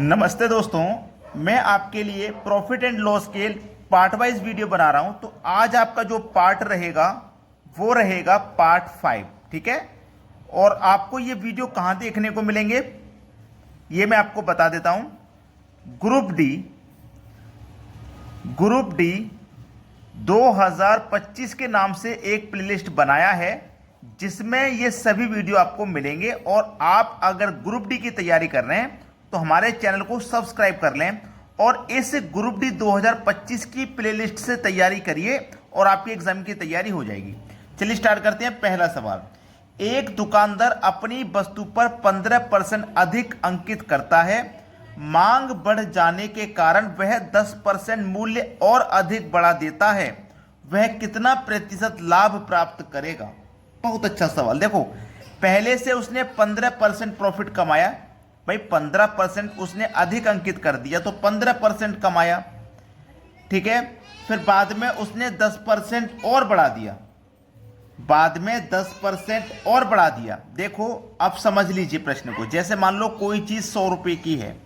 नमस्ते दोस्तों, मैं आपके लिए प्रॉफिट एंड लॉस के पार्ट वाइज वीडियो बना रहा हूं। तो आज आपका जो पार्ट रहेगा वो रहेगा पार्ट 5। ठीक है। और आपको ये वीडियो कहां देखने को मिलेंगे ये मैं आपको बता देता हूं। ग्रुप डी 2025 के नाम से एक प्लेलिस्ट बनाया है जिसमें ये सभी वीडियो आपको मिलेंगे। और आप अगर ग्रुप डी की तैयारी कर रहे हैं तो हमारे चैनल को सब्सक्राइब कर लें और इस ग्रुप डी 2025 की प्लेलिस्ट से तैयारी करिए और आपकी एग्जाम की तैयारी हो जाएगी। चलिए स्टार्ट करते हैं। पहला सवाल, एक दुकानदार अपनी वस्तु पर 15% अधिक अंकित करता है। मांग बढ़ जाने के कारण वह 10% मूल्य और अधिक बढ़ा देता है। वह कितना प्रतिशत लाभ प्राप्त करेगा? बहुत अच्छा सवाल। देखो, पहले से उसने 15% प्रॉफिट कमाया। भाई 15% उसने अधिक अंकित कर दिया तो 15% कमाया। ठीक है। फिर बाद में उसने 10% और बढ़ा दिया। देखो, अब समझ लीजिए प्रश्न को। जैसे मान लो कोई चीज 100 रुपए की है,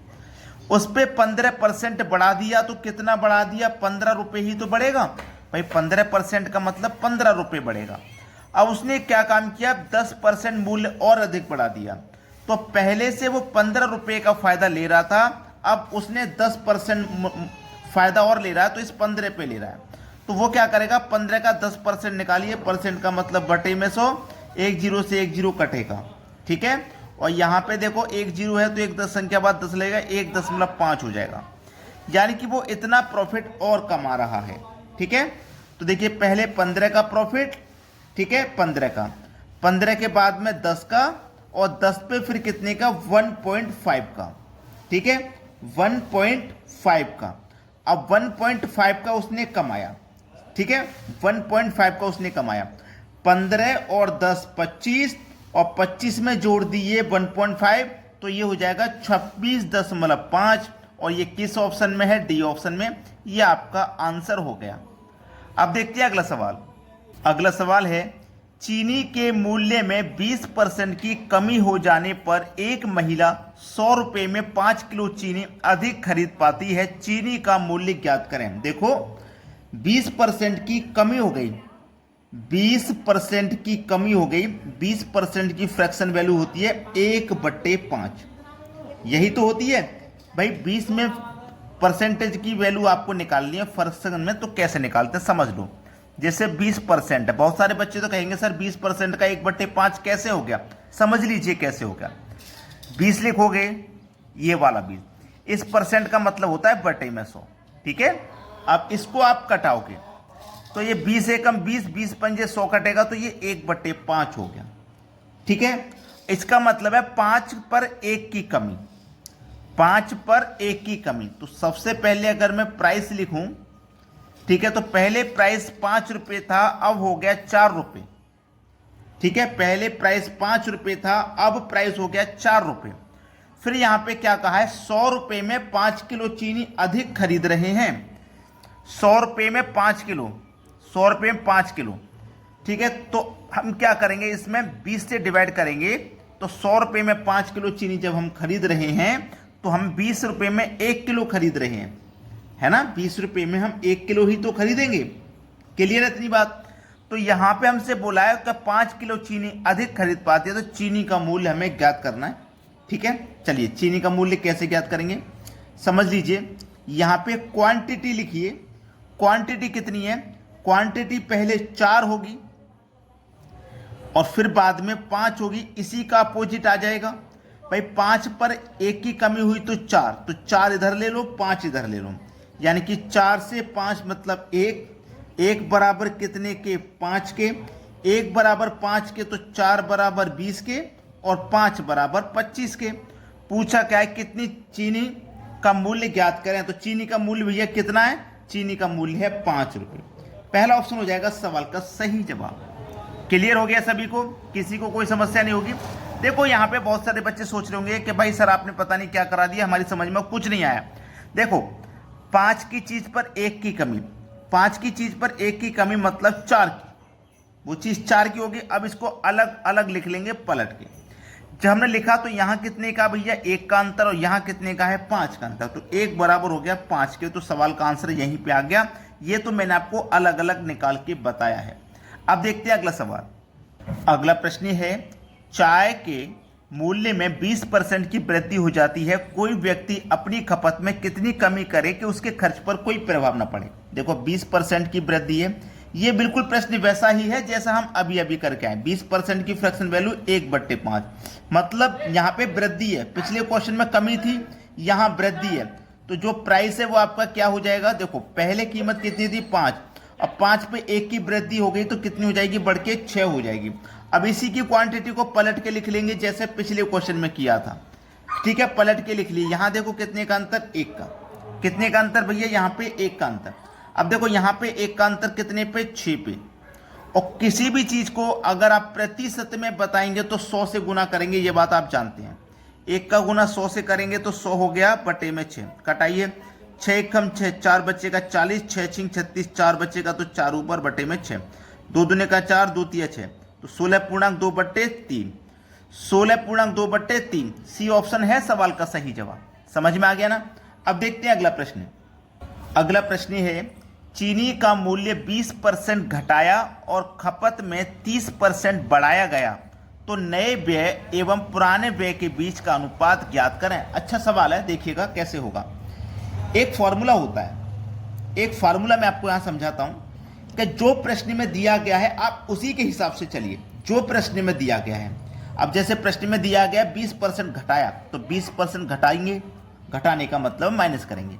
उस पर 15% बढ़ा दिया तो कितना बढ़ा दिया? 15 रुपए ही तो बढ़ेगा। भाई 15% का मतलब 15 रुपए बढ़ेगा। अब उसने क्या काम किया? 10% मूल्य और अधिक बढ़ा दिया। तो पहले से वो 15 रुपए का फायदा ले रहा था, अब उसने 10% फायदा और ले रहा है तो इस 15 पे ले रहा है। तो वो क्या करेगा? 15 का 10% निकालिए। परसेंट का मतलब बटे में 100, एक जीरो से एक जीरो कटेगा। ठीक है। और यहां पे देखो एक जीरो है तो एक 10 संख्या बाद 10 लगेगा, 1.5 हो जाएगा। यानी कि वो इतना प्रॉफिट और कमा रहा है। ठीक है। तो देखिए, पहले 15 का प्रॉफिट, ठीक है, 15 के बाद में 10 का, और 10 पे फिर कितने का? 1.5 का। ठीक है, 1.5 का। अब 1.5 का उसने कमाया। ठीक है, 1.5 का उसने कमाया। 15 और 10 25, और 25 में जोड़ दिए 1.5, तो ये हो जाएगा 26.5। और ये किस ऑप्शन में है? डी ऑप्शन में। ये आपका आंसर हो गया। अब देखते हैं अगला सवाल। अगला सवाल है, चीनी के मूल्य में 20% की कमी हो जाने पर एक महिला 100 रुपए में 5 किलो चीनी अधिक खरीद पाती है। चीनी का मूल्य ज्ञात करें। देखो, 20% की कमी हो गई। 20% की कमी हो गई। 20% की फ्रैक्शन वैल्यू होती है 1/5। यही तो होती है भाई। 20 में परसेंटेज की वैल्यू आपको निकालनी है फ्रैक्शन में, तो कैसे निकालते हैं समझ लो। जैसे 20% है, बहुत सारे बच्चे तो कहेंगे सर 20% का 1/5 कैसे हो गया? समझ लीजिए कैसे हो गया। 20 लिखोगे, ये वाला 20, इस परसेंट का मतलब होता है बटे में 100। ठीक है। अब इसको आप कटाओगे तो ये 20 एकम 20, 20 पंजे 100 कटेगा तो ये 1/5 हो गया। ठीक है। इसका मतलब है 5 पर 1 की कमी। 5 पर 1 की कमी। तो सबसे पहले अगर मैं प्राइस लिखूं, ठीक है, तो पहले प्राइस 5 रुपए था, अब हो गया 4 रुपए। ठीक है, पहले प्राइस 5 रुपए था, अब प्राइस हो गया 4 रुपए। फिर यहां पे क्या कहा है? 100 रुपए में 5 किलो चीनी अधिक खरीद रहे हैं। 100 रुपए में 5 किलो, 100 रुपए में 5 किलो। ठीक है, तो हम क्या करेंगे? इसमें 20 से डिवाइड करेंगे। तो 100 रुपए में 5 किलो चीनी जब हम खरीद रहे हैं तो हम 20 रुपए में 1 किलो खरीद रहे हैं, है ना। 20 रुपए में हम 1 किलो ही तो खरीदेंगे। क्लियर है इतनी बात? तो यहां पे हमसे बोला है कि 5 किलो चीनी अधिक खरीद पाती है, तो चीनी का मूल्य हमें ज्ञात करना है। ठीक है, चलिए चीनी का मूल्य कैसे ज्ञात करेंगे समझ लीजिए। यहां पे क्वांटिटी लिखिए। क्वांटिटी कितनी है? क्वांटिटी पहले 4 होगी और फिर बाद में 5 होगी। इसी का अपोजिट आ जाएगा। भाई 5 पर 1 की कमी हुई तो 4, तो 4 इधर ले लो, 5 इधर ले लो। यानी कि 4 से 5 मतलब 1। 1 बराबर कितने के? 5 के। 1 बराबर 5 के, तो 4 बराबर 20 के, और 5 बराबर 25 के। पूछा क्या है? कितनी चीनी का मूल्य ज्ञात करें। तो चीनी का मूल्य भैया कितना है? चीनी का मूल्य है 5 रुपए। पहला ऑप्शन हो जाएगा सवाल का सही जवाब। क्लियर हो गया सभी को? किसी को कोई समस्या नहीं होगी? देखो, यहां पे बहुत सारे बच्चे सोच रहे होंगे कि भाई सर आपने पता नहीं क्या करा दिया, हमारी समझ में कुछ नहीं आया। देखो, 5 की चीज पर 1 की कमी, 5 की चीज पर 1 की कमी मतलब 4 की, वो चीज 4 की होगी। अब इसको अलग अलग लिख लेंगे पलट के। जब हमने लिखा तो यहाँ कितने का भैया 1 का अंतर और यहाँ कितने का है 5 का अंतर, तो 1 बराबर हो गया 5 के, तो सवाल का आंसर यहीं पे आ गया। ये तो मैंने आपको अलग अलग निकाल के बताया है। अब देखते हैं अगला सवाल। अगला प्रश्न है, चाय के मूल्य में 20% की वृद्धि हो जाती है, कोई व्यक्ति अपनी खपत में कितनी कमी करे कि उसके खर्च पर कोई प्रभाव न पड़े। देखो 20% की वृद्धि है, ये बिल्कुल प्रश्न वैसा ही है जैसा हम अभी अभी करके आए। 20% की फ्रैक्शन वैल्यू 1/5, मतलब यहाँ पे वृद्धि है, पिछले क्वेश्चन में कमी थी, यहाँ वृद्धि है, तो जो प्राइस है वो आपका क्या हो जाएगा। देखो पहले कीमत कितनी थी 5, अब 5 पे 1 की वृद्धि हो गई तो कितनी हो जाएगी, बढ़ के 6 हो जाएगी। अब इसी की क्वांटिटी को पलट के लिख लेंगे जैसे पिछले क्वेश्चन में किया था, ठीक है, पलट के लिख लिए। यहाँ देखो कितने का अंतर, 1 का, कितने का अंतर भैया, यहाँ पे 1 का अंतर। अब देखो यहाँ पे 1 का अंतर कितने पे, 6 पे। और किसी भी चीज को अगर आप प्रतिशत में बताएंगे तो 100 से गुना करेंगे, ये बात आप जानते हैं। 1 का गुना 100 से करेंगे तो 100 हो गया बटे में 6, कटाइए, 6 एकम 6, 4 बच्चे का 40, 6 छिंग 36, 4 बच्चे का तो 4 ऊपर बटे में 6, 2 दूने का 4, 2 तिया 6, तो 16.2/3, 16.2/3 सी ऑप्शन है सवाल का सही जवाब। समझ में आ गया ना। अब देखते हैं अगला प्रश्न। अगला प्रश्न है, चीनी का मूल्य 20% घटाया और खपत में 30% बढ़ाया गया, तो नए व्यय एवं पुराने व्यय के बीच का अनुपात ज्ञात करें। अच्छा सवाल है, देखिएगा कैसे होगा। एक फॉर्मूला होता है, एक फार्मूला मैं आपको यहां समझाता हूं कि जो प्रश्न में दिया गया है आप उसी के हिसाब से चलिए, जो प्रश्न में दिया गया है। अब जैसे प्रश्न में दिया गया 20% घटाया, तो 20% घटाएंगे, घटाने का मतलब माइनस करेंगे।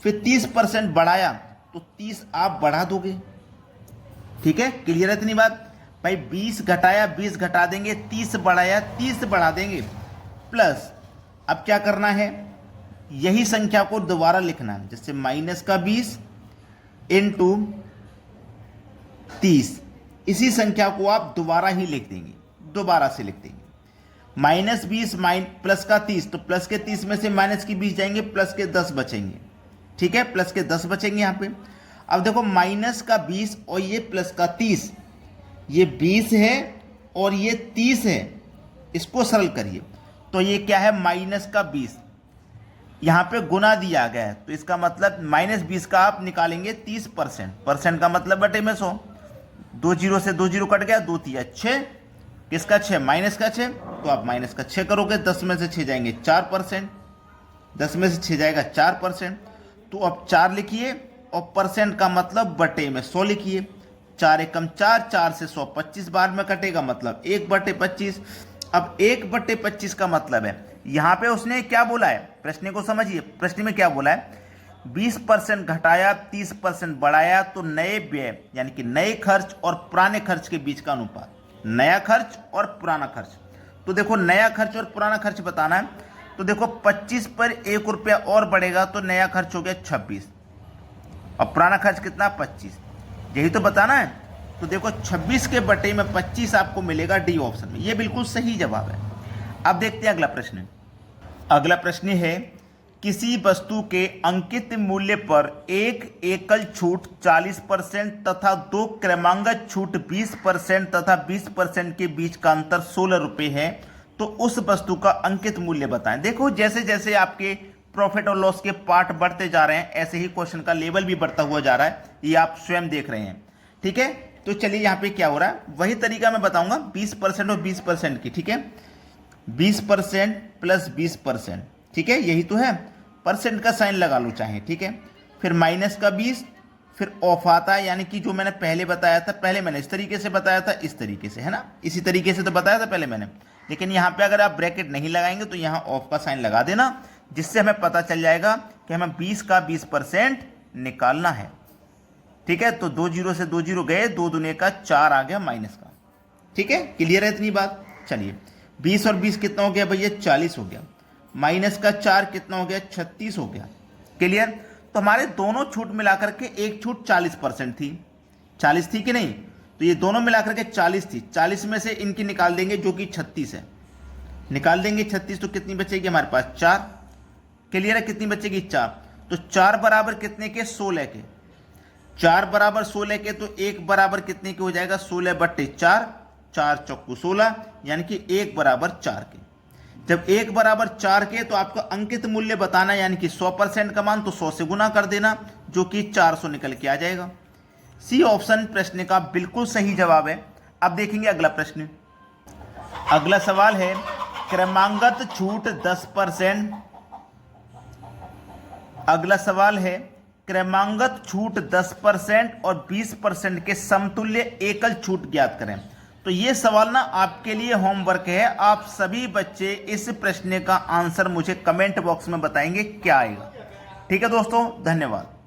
फिर 30% बढ़ाया तो 30 आप बढ़ा दोगे, ठीक है, क्लियर है इतनी बात भाई। 20 घटाया 20 घटा देंगे, 30 बढ़ाया 30 बढ़ा देंगे, प्लस अब क्या करना है, यही संख्या को दोबारा लिखना है, जैसे -20 इंटू 30, इसी संख्या को आप दोबारा ही लिख देंगे, दोबारा से लिख देंगे। -20 प्लस का 30, तो प्लस के 30 में से माइनस की 20 जाएंगे, प्लस के 10 बचेंगे, ठीक है, प्लस के 10 बचेंगे यहाँ पे। अब देखो माइनस का 20 और ये प्लस का 30, ये 20 है और ये 30 है, इसको सरल करिए तो ये क्या है, -20, यहाँ पे गुना दिया गया है तो इसका मतलब -20 का आप निकालेंगे 30%, परसेंट का मतलब बटे में 100, 2 जीरो से 2 जीरो कट गया, 2 तिया 6, किसका 6, माइनस का 6, तो आप माइनस का 6 करोगे, 10 में से 6 जाएंगे 4%, 10 में से 6 जाएगा 4%, तो अब 4 लिखिए और परसेंट का मतलब बटे में 100 लिखिए। 4 एकम 4, 4 से 100 25 बार में कटेगा, मतलब 1/25। अब 1/25 का मतलब है, यहाँ पे उसने क्या बोला है, प्रश्न को समझिए, प्रश्न में क्या बोला है, 20% घटाया 30% बढ़ाया, तो नए व्यय यानी कि नए खर्च और पुराने खर्च के बीच का अनुपात, नया खर्च और पुराना खर्च। तो देखो नया खर्च और पुराना खर्च बताना है, तो देखो 25 पर 1 रुपया और बढ़ेगा तो नया खर्च हो गया 26 और पुराना खर्च कितना 25, यही तो बताना है। तो देखो 26 के बटे में 25 आपको मिलेगा डी ऑप्शन में, ये बिल्कुल सही जवाब है। अब देखते हैं अगला प्रश्न। अगला प्रश्न है, किसी वस्तु के अंकित मूल्य पर एक एकल छूट 40% तथा 2 क्रमांगत छूट 20% तथा 20% के बीच का अंतर 16 रुपये है, तो उस वस्तु का अंकित मूल्य बताएं। देखो जैसे जैसे आपके प्रॉफिट और लॉस के पार्ट बढ़ते जा रहे हैं, ऐसे ही क्वेश्चन का लेवल भी बढ़ता हुआ जा रहा है, ये आप स्वयं देख रहे हैं, ठीक है। तो चलिए यहाँ पे क्या हो रहा है, वही तरीका मैं बताऊंगा 20% और 20% की, ठीक है, 20% प्लस 20%, ठीक है, यही तो है, परसेंट का साइन लगा लो चाहे, ठीक है, फिर माइनस का 20, फिर ऑफ आता है, यानी कि जो मैंने पहले बताया था, पहले मैंने इस तरीके से बताया था, इस तरीके से, है ना, इसी तरीके से तो बताया था पहले मैंने, लेकिन यहाँ पे अगर आप ब्रैकेट नहीं लगाएंगे तो यहाँ ऑफ का साइन लगा देना, जिससे हमें पता चल जाएगा कि हमें 20 का 20% निकालना है, ठीक है। तो 2 जीरो से 2 जीरो गए, 2 दूने का 4 आ गया माइनस का, ठीक है, क्लियर है इतनी बात। चलिए 20 और 20 कितना हो गया भैया, 40 हो गया, माइनस का 4 कितना हो गया, 36 हो गया, क्लियर। तो हमारे दोनों छूट मिलाकर के एक छूट 40% थी, 40 थी कि नहीं, तो ये दोनों मिलाकर के 40 थी, 40 में से इनकी निकाल देंगे जो कि 36 है, निकाल देंगे 36, तो कितनी बचेगी हमारे पास 4, क्लियर है, कितनी बचेगी 4, तो 4 बराबर कितने के, 16 के, 4 बराबर 16 के, तो 1 बराबर कितने के हो जाएगा, 16/4, 4 चौकू 16, यानी कि 1 बराबर 4 के, जब 1 बराबर 4 के तो आपका अंकित मूल्य बताना, यानी कि 100% का मान, तो 100 से गुना कर देना, जो कि 400 निकल के आ जाएगा। सी ऑप्शन प्रश्न का बिल्कुल सही जवाब है। अब देखेंगे अगला प्रश्न। अगला सवाल है, क्रमांकगत छूट 10%। अगला सवाल है, क्रमांकगत छूट 10% और 20% के समतुल्य एकल छूट ज्ञात करें। तो ये सवाल ना आपके लिए होमवर्क है। आप सभी बच्चे इस प्रश्न का आंसर मुझे कमेंट बॉक्स में बताएंगे क्या आएगा। ठीक है दोस्तों, धन्यवाद।